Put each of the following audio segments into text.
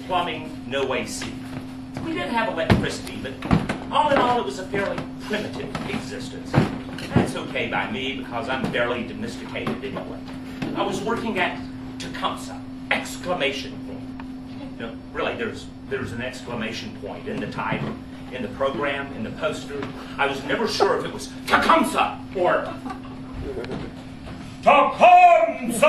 plumbing, no AC. We did have electricity, but all in all, it was a fairly primitive existence. That's okay by me because I'm barely domesticated anyway. I was working at Tecumseh, exclamation point. You know, really, there's an exclamation point in the title, in the program, in the poster. I was never sure if it was Tecumseh or Tecumseh!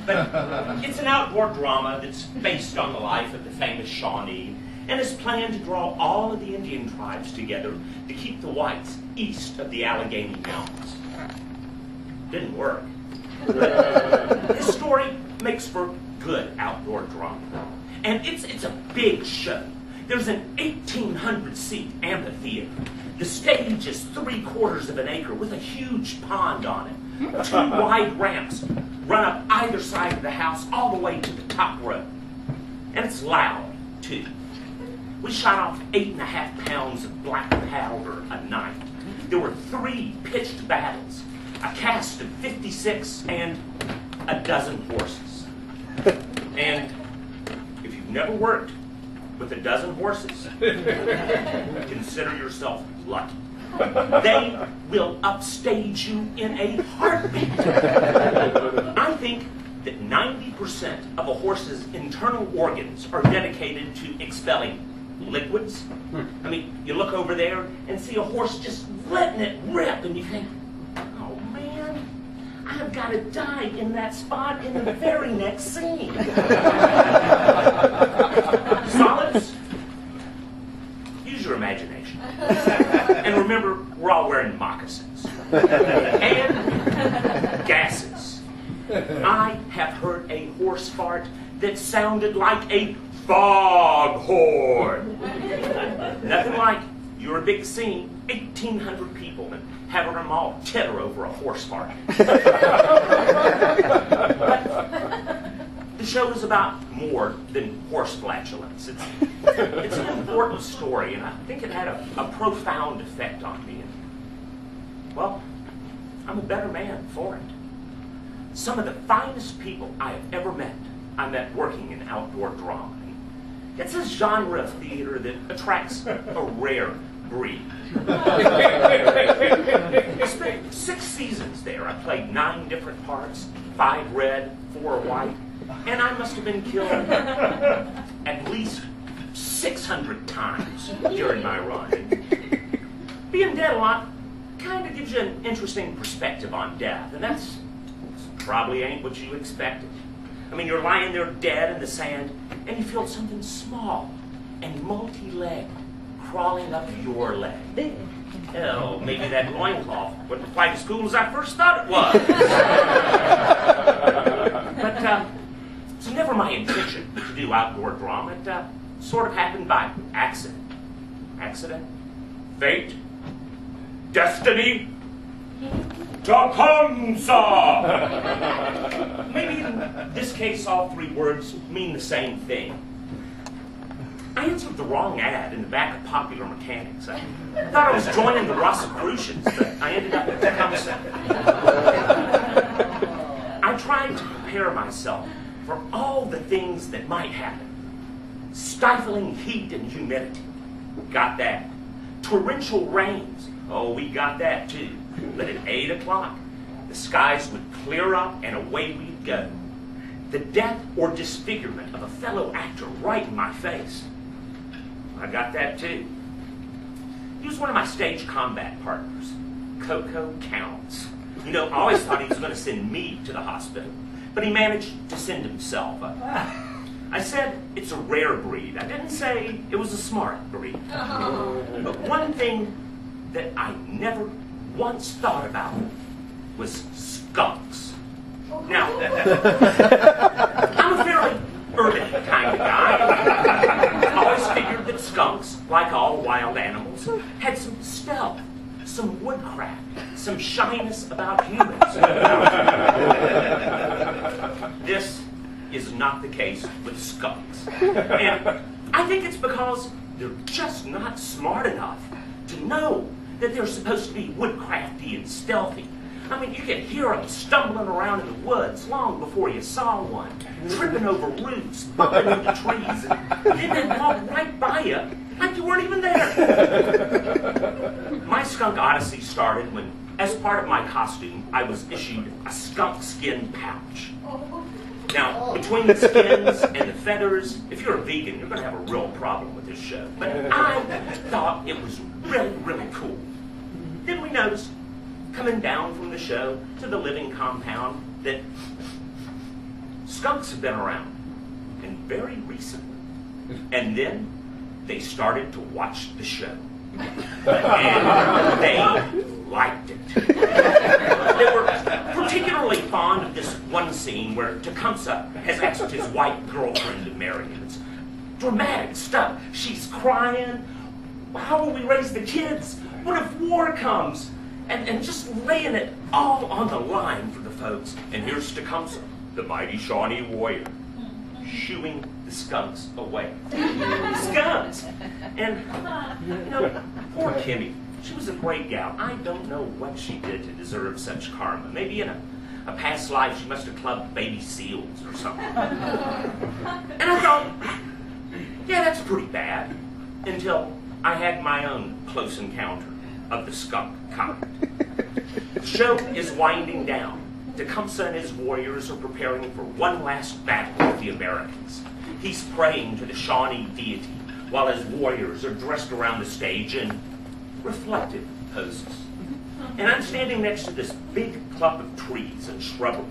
But it's an outdoor drama that's based on the life of the famous Shawnee and is planned to draw all of the Indian tribes together to keep the whites east of the Allegheny Mountains. Didn't work. This story makes for good outdoor drama. And it's a big show. There's an 1,800-seat amphitheater. The stage is 3/4 of an acre with a huge pond on it. 2 wide ramps run up either side of the house all the way to the top row. And it's loud, too. We shot off 8.5 pounds of black powder a night. There were 3 pitched battles, a cast of 56, and a dozen horses. And if you've never worked with a dozen horses, consider yourself lucky. They will upstage you in a heartbeat. I think that 90% of a horse's internal organs are dedicated to expelling liquids. I mean, you look over there and see a horse just letting it rip, and you think, oh man, I've got to die in that spot in the very next scene. Solids, use your imagination. And remember, we're all wearing moccasins. And gases. I have heard a horse fart that sounded like a foghorn. Nothing like you're a big scene, 1,800 people, and having them all titter over a horse fart. But the show is about more than horse flatulence. It's an important story, and I think it had a profound effect on me. And, well, I'm a better man for it. Some of the finest people I have ever met, I met working in outdoor drama. It's a genre of theater that attracts a rare breed. I spent 6 seasons there. I played 9 different parts, 5 red, 4 white, and I must have been killed at least 600 times during my run. Being dead a lot kind of gives you an interesting perspective on death, and that's probably ain't what you expected. I mean, you're lying there dead in the sand, and you feel something small and multi-legged crawling up your leg. Hell, maybe that loincloth wasn't quite as cool as I first thought it was. But it's never my intention to do outdoor drama. It sort of happened by accident. Accident? Fate? Destiny? Tecumseh! Maybe in this case all 3 words mean the same thing. I answered the wrong ad in the back of Popular Mechanics. I thought I was joining the Rosicrucians, but I ended up at Tecumseh. I tried to prepare myself for all the things that might happen. Stifling heat and humidity. Got that. Torrential rains. Oh, we got that too. But at 8 o'clock, the skies would clear up and away we'd go. The death or disfigurement of a fellow actor right in my face. I got that too. He was one of my stage combat partners, Coco Counts. You know, I always thought he was going to send me to the hospital, but he managed to send himself. I said it's a rare breed. I didn't say it was a smart breed. But one thing that I never once thought about was skunks. Now, I'm a fairly urban kind of guy. I always figured that skunks, like all wild animals, had some stealth, some woodcraft, some shyness about humans. This is not the case with skunks. And I think it's because they're just not smart enough to know that they're supposed to be woodcrafty and stealthy. I mean, you could hear them stumbling around in the woods long before you saw one, tripping over roots, bumping into trees, and then they'd walk right by you like you weren't even there. My skunk odyssey started when, as part of my costume, I was issued a skunk skin pouch. Now, between the skins and the feathers, if you're a vegan, you're going to have a real problem with this show. But I thought it was really, really cool. Then we noticed, coming down from the show to the living compound, that skunks have been around, and very recently. And then they started to watch the show. And they liked it. They were particularly fond of this one scene where Tecumseh has asked his white girlfriend to marry him. It's dramatic stuff. She's crying. How will we raise the kids? What if war comes? And just laying it all on the line for the folks. And here's Tecumseh, the mighty Shawnee warrior, shooing the skunks away. Skunks! And, you know, poor Kimmy. She was a great gal. I don't know what she did to deserve such karma. Maybe in a past life she must have clubbed baby seals or something. And I thought, yeah, that's pretty bad. Until I had my own close encounter of the skunk kind. The show is winding down. Tecumseh and his warriors are preparing for one last battle with the Americans. He's praying to the Shawnee deity while his warriors are dressed around the stage in reflective poses. And I'm standing next to this big clump of trees and shrubbery,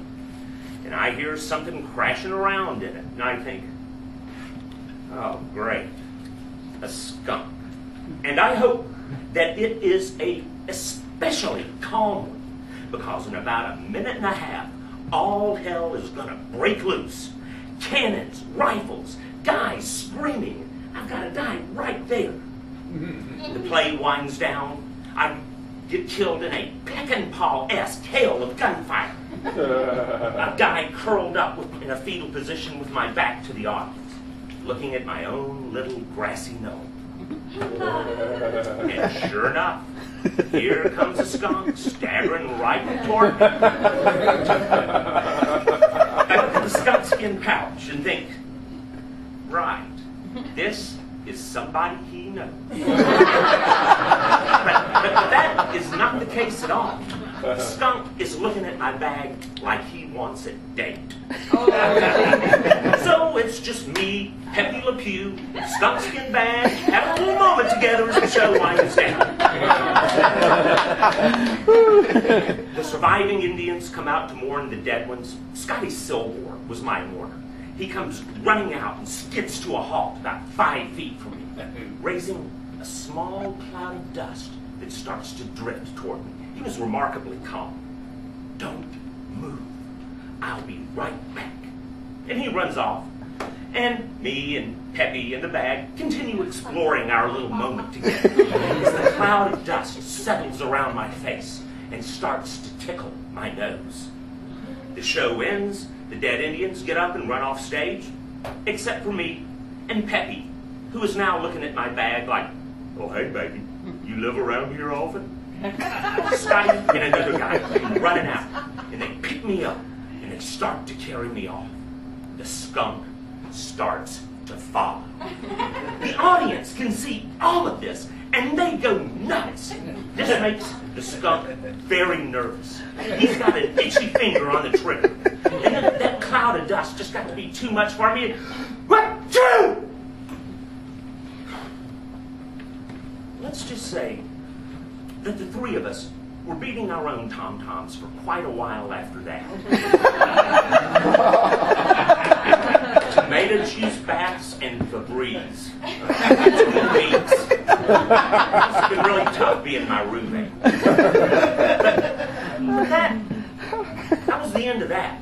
and I hear something crashing around in it, and I think, oh, great, a skunk. And I hope that it is a especially calm one, because in about a minute and a half, all hell is going to break loose. Cannons, rifles, guys screaming, I've got to die right there. The play winds down. I get killed in a peck-and-paw-esque hail of gunfire. A guy curled up in a fetal position with my back to the audience, looking at my own little grassy knoll. And sure enough, here comes a skunk staggering right toward me. I look at the skunk skin pouch and think, right, this is somebody he knows. But that is not the case at all. The skunk is looking at my bag like he wants a date. So it's just me, Pepe Le Pew, skunk skin bag, having a little moment together as the show winds down. The surviving Indians come out to mourn the dead ones. Scotty Silver was my mourner. He comes running out and skids to a halt about 5 feet from me, raising a small cloud of dust that starts to drift toward me. He was remarkably calm. Don't move. I'll be right back. And he runs off. And me and Pepe and the bag continue exploring our little moment together as the cloud of dust settles around my face and starts to tickle my nose. The show ends. The dead Indians get up and run off stage, except for me and Pepe, who is now looking at my bag like, oh, hey, baby, you live around here often? Scotty and another guy come running out, and they pick me up, and they start to carry me off. The skunk starts to follow. The audience can see all of this, and they go nuts. This makes the skunk very nervous. He's got an itchy finger on the trigger. And then that cloud of dust just got to be too much for me. What? Two! Let's just say that the three of us were beating our own tom-toms for quite a while after that. Tomato juice baths and Febreze. 2 weeks. It's been really tough being my roommate. But that was the end of that.